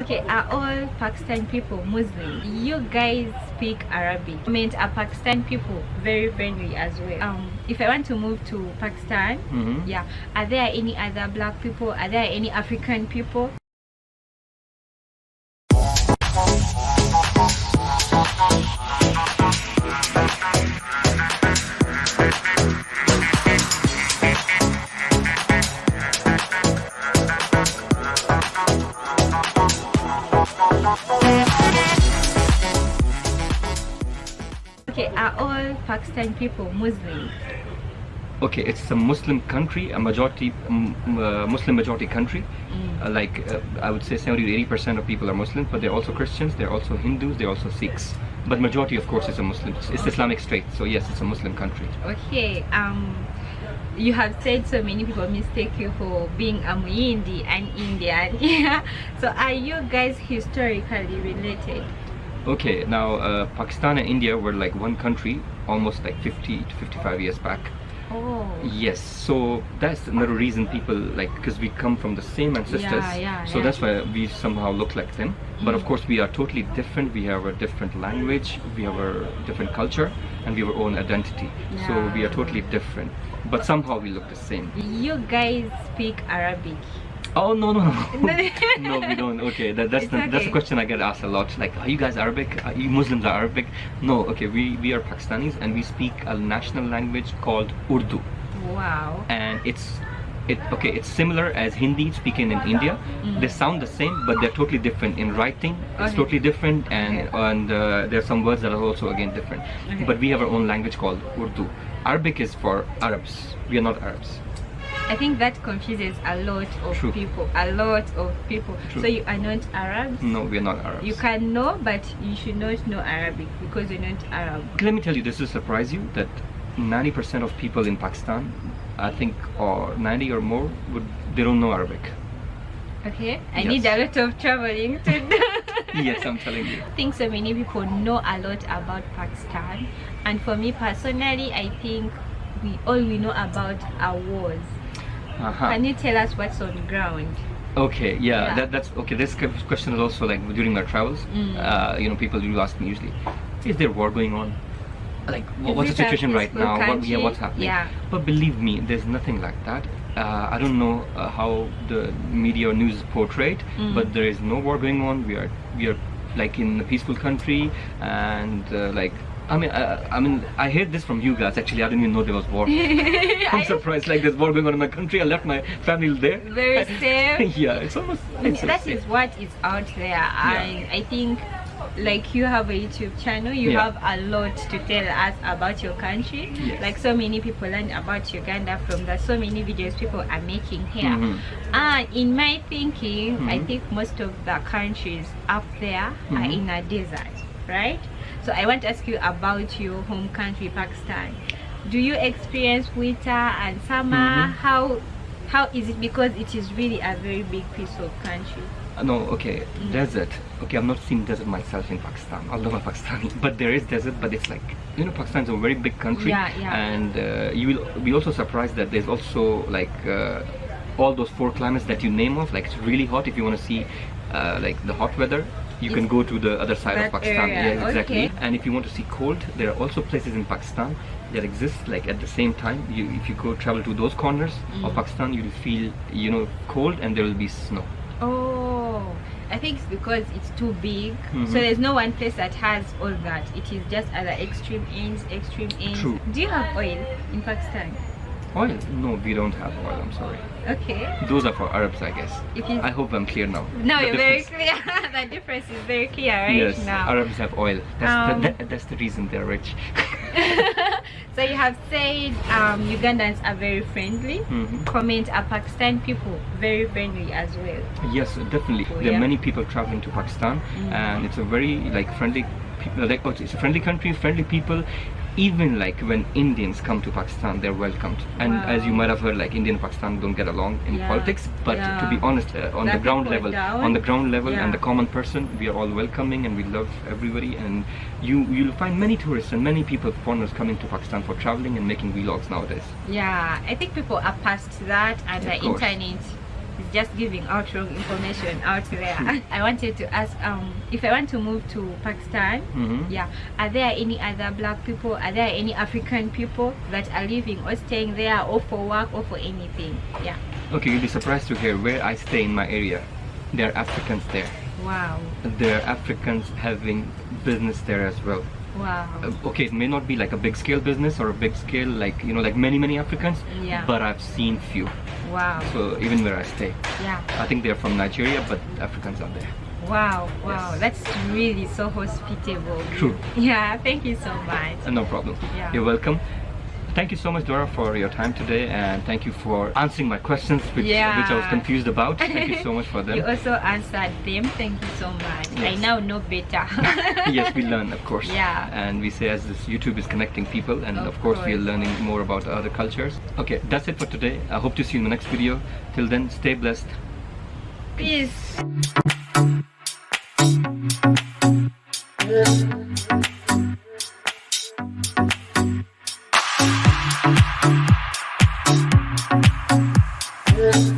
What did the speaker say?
Okay, are all Pakistan people Muslim? You guys speak Arabic. I mean, are Pakistan people very friendly as well? If I want to move to Pakistan, yeah, are there any other black people? Are there any African people? Okay, are all Pakistan people Muslim? Okay, it's a Muslim country, a majority Muslim majority country. I would say 70 to 80% of people are Muslims, but they're also Christians, they're also Hindus, they're also Sikhs. But majority, of course, is a Muslim. It's Islamic State, so yes, it's a Muslim country. Okay, you have said so many people mistake you for being a Muindi and Indian. Yeah. So are you guys historically related? Okay, now Pakistan and India were like one country almost like 50 to 55 years back. Oh. Yes, so that's another reason people like, because we come from the same ancestors, so that's why we somehow look like them. But of course we are totally different. We have a different language, we have a different culture, and we have our own identity. So we are totally different, but somehow we look the same. You guys speak Arabic? Oh no no no. No, we don't. Okay, that's the question I get asked a lot. Like, are you guys Arabic? Are you Muslims are Arabic? No. Okay, we are Pakistanis and we speak a national language called Urdu. Wow. And it's similar as Hindi speaking in India. They sound the same, but they're totally different in writing. It's totally different, and there are some words that are also again different. But we have our own language called Urdu. Arabic is for Arabs. We are not Arabs. I think that confuses a lot of people. A lot of people. True. So you are not Arabs? No, we are not Arabs. You can know, but you should not know Arabic because you're not Arab. Let me tell you, this will surprise you, that 90% of people in Pakistan, I think, or 90 or more, they don't know Arabic. Okay, I need a lot of traveling to do. Yes, I'm telling you. I think so many people know a lot about Pakistan, and for me personally, I think all we know about are wars. Can you tell us what's on the ground? Okay, that's okay. This question is also like during my travels. You know, people do ask me usually, is there war going on? Like, what's the situation right now? What's happening? Yeah. But believe me, there's nothing like that. I don't know how the media or news is portrayed, but there is no war going on. We are like in a peaceful country, and I mean, I heard this from you guys. Actually, I didn't even know there was war. I'm surprised. Like, there's war going on in my country. I left my family there. Very safe. Yeah, it's almost. That is what is out there. I think, like, you have a YouTube channel. You have a lot to tell us about your country. Yes. Like, so many people learn about Uganda from the so many videos people are making here. In my thinking, I think most of the countries up there are in a desert, right? So I want to ask you about your home country, Pakistan. Do you experience winter and summer? How is it? Because it is really a very big piece of country. No, okay, desert. Okay, I've not seen desert myself in Pakistan. Although I'm Pakistani, but there is desert. But it's like, you know, Pakistan is a very big country, and you will be also surprised that there's also like all those 4 climates that you name off. Like, it's really hot. If you want to see like the hot weather, you can go to the other side of Pakistan. Yeah, exactly. And if you want to see cold, there are also places in Pakistan that exist like at the same time. If you go travel to those corners of Pakistan, you'll feel, you know, cold, and there will be snow. Oh, I think it's because it's too big. So there's no one place that has all that. It is just at the extreme ends. True. Do you have oil in Pakistan? Oil? No, we don't have oil, I'm sorry. Okay. Those are for Arabs, I guess. I hope I'm clear now. No, you're very clear. The difference is very clear right now. Arabs have oil. That's the reason they're rich. So you have said Ugandans are very friendly. Comment, are Pakistan people very friendly as well? Yes, definitely. There are many people traveling to Pakistan, and it's a very like friendly, it's a friendly country, friendly people. Even like when Indians come to Pakistan, they're welcomed. And as you might have heard, like India and Pakistan don't get along in politics, but to be honest, on the ground level, and the common person, we are all welcoming and we love everybody. And you'll find many tourists and many people, foreigners, coming to Pakistan for traveling and making vlogs nowadays. Yeah, I think people are past that, and the internet is just giving out wrong information out there. I wanted to ask, if I want to move to Pakistan, yeah, are there any other black people, are there any African people that are living or staying there, or for work or for anything? Yeah. Okay, you'll be surprised to hear where I stay in my area. There are Africans there. Wow. There are Africans having business there as well. Wow. Okay, it may not be like a big scale business or a big scale like, you know, like many Africans, yeah, but I've seen few. Wow. So even where I stay, yeah, I think they're from Nigeria, but Africans are there. Wow, yes, that's really so hospitable. True. Yeah, thank you so much. No problem. Yeah. You're welcome. Thank you so much, Dora, for your time today, and thank you for answering my questions, which I was confused about. Thank you so much for them. You also answered them. Thank you so much. Yes. I now know better. Yes, we learn, of course. Yeah. And we say as this YouTube is connecting people, and of course we are learning more about other cultures. Okay, that's it for today. I hope to see you in the next video. Till then, stay blessed. Peace. Yes.